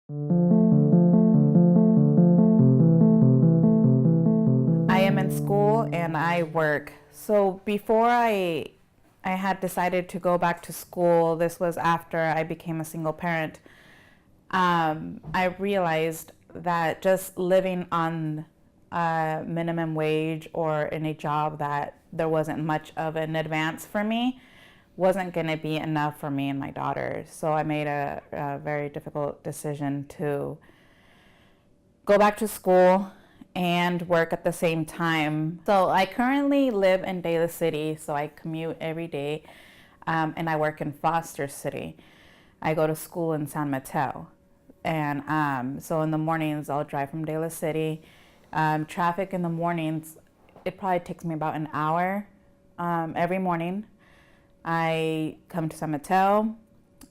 I am in school and I work. So before I had decided to go back to school, this was after I became a single parent. I realized that just living on a minimum wage or in a job that there wasn't much of an advance for me wasn't going to be enough for me and my daughter. So I made a very difficult decision to go back to school and work at the same time. So I currently live in Daly City, so I commute every day, and I work in Foster City. I go to school in San Mateo. And so in the mornings, I'll drive from Daly City. Traffic in the mornings, it probably takes me about an hour every morning. I come to San Mateo,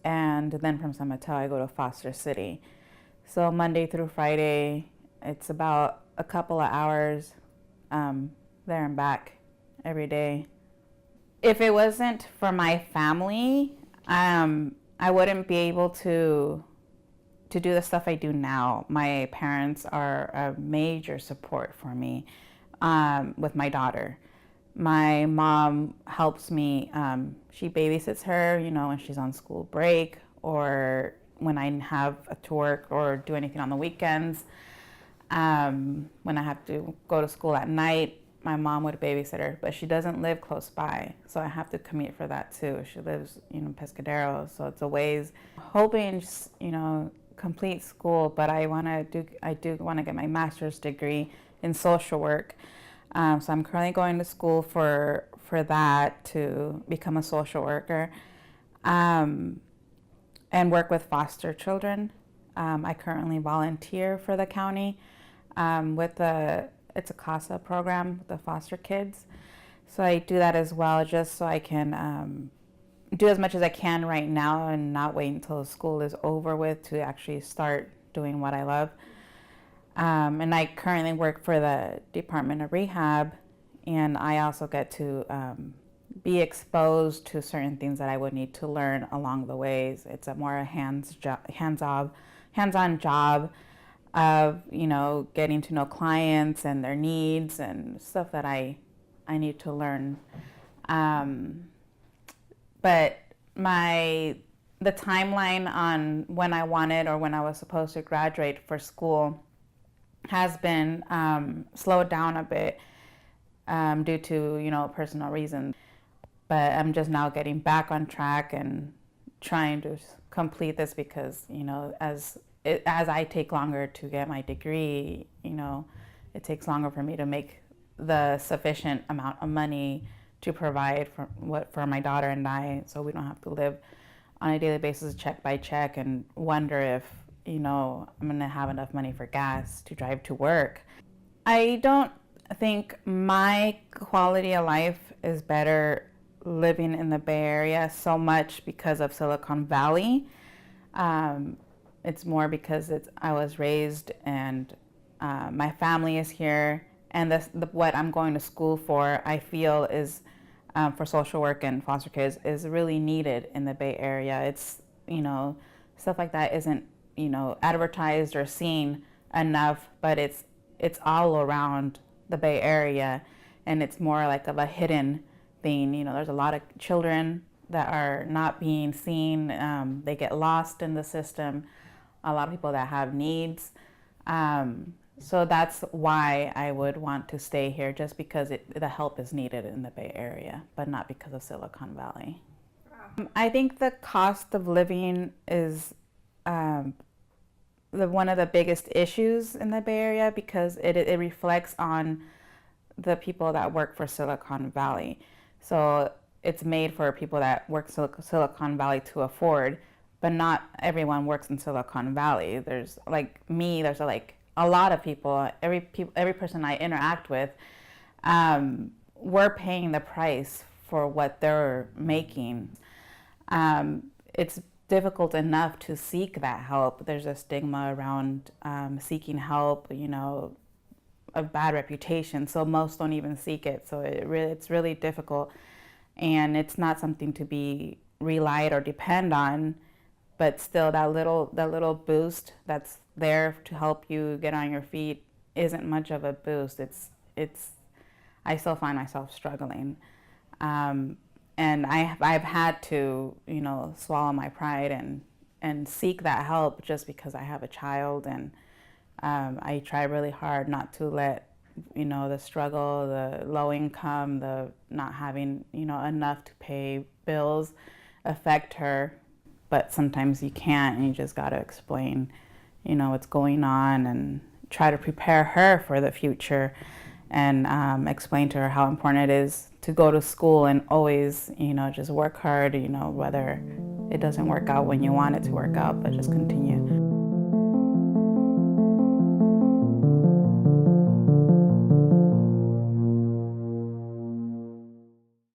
and then from San Mateo, I go to Foster City. So Monday through Friday, it's about a couple of hours there and back every day. If it wasn't for my family, I wouldn't be able to do the stuff I do now. My parents are a major support for me with my daughter. My mom helps me. She babysits her, when she's on school break or when I have to work or do anything on the weekends. When I have to go to school at night, my mom would babysit her, but she doesn't live close by, so I have to commute for that too. She lives, Pescadero, so it's a ways. Hoping, complete school, but I do want to get my master's degree in social work. So I'm currently going to school for that to become a social worker, and work with foster children. I currently volunteer for the county it's a CASA program with the foster kids. So I do that as well, just so I can do as much as I can right now and not wait until school is over with to actually start doing what I love. And I currently work for the Department of Rehab, and I also get to be exposed to certain things that I would need to learn along the ways. It's a more hands-on job of, getting to know clients and their needs and stuff that I need to learn. But the timeline on when I wanted or when I was supposed to graduate for school has been slowed down a bit due to, personal reasons. But I'm just now getting back on track and trying to complete this because, as I take longer to get my degree, it takes longer for me to make the sufficient amount of money to provide for my daughter and I, so we don't have to live on a daily basis, check by check, and wonder if, I'm going to have enough money for gas to drive to work. I don't think my quality of life is better living in the Bay Area so much because of Silicon Valley. It's more because I was raised and my family is here, and what I'm going to school for, I feel is for social work and foster kids is really needed in the Bay Area. It's, stuff like that isn't, advertised or seen enough, but it's all around the Bay Area, and it's more like of a hidden thing. There's a lot of children that are not being seen. They get lost in the system. A lot of people that have needs. So that's why I would want to stay here, just because the help is needed in the Bay Area, but not because of Silicon Valley. Wow. I think the cost of living is one of the biggest issues in the Bay Area, because it reflects on the people that work for Silicon Valley. So it's made for people that work Silicon Valley to afford, but not everyone works in Silicon Valley. There's like me, there's like a lot of people, every person I interact with, we're paying the price for what they're making. It's difficult enough to seek that help. There's a stigma around seeking help, a bad reputation, so most don't even seek it. So it's really difficult, and it's not something to be relied or depend on but still that little boost that's there to help you get on your feet isn't much of a boost. It's I still find myself struggling. Um, and I've had to, swallow my pride and seek that help just because I have a child, and I try really hard not to let, the struggle, the low income, the not having, enough to pay bills affect her. But sometimes you can't, and you just got to explain, what's going on, and try to prepare her for the future, and explain to her how important it is to go to school and always, just work hard, whether it doesn't work out when you want it to work out, but just continue.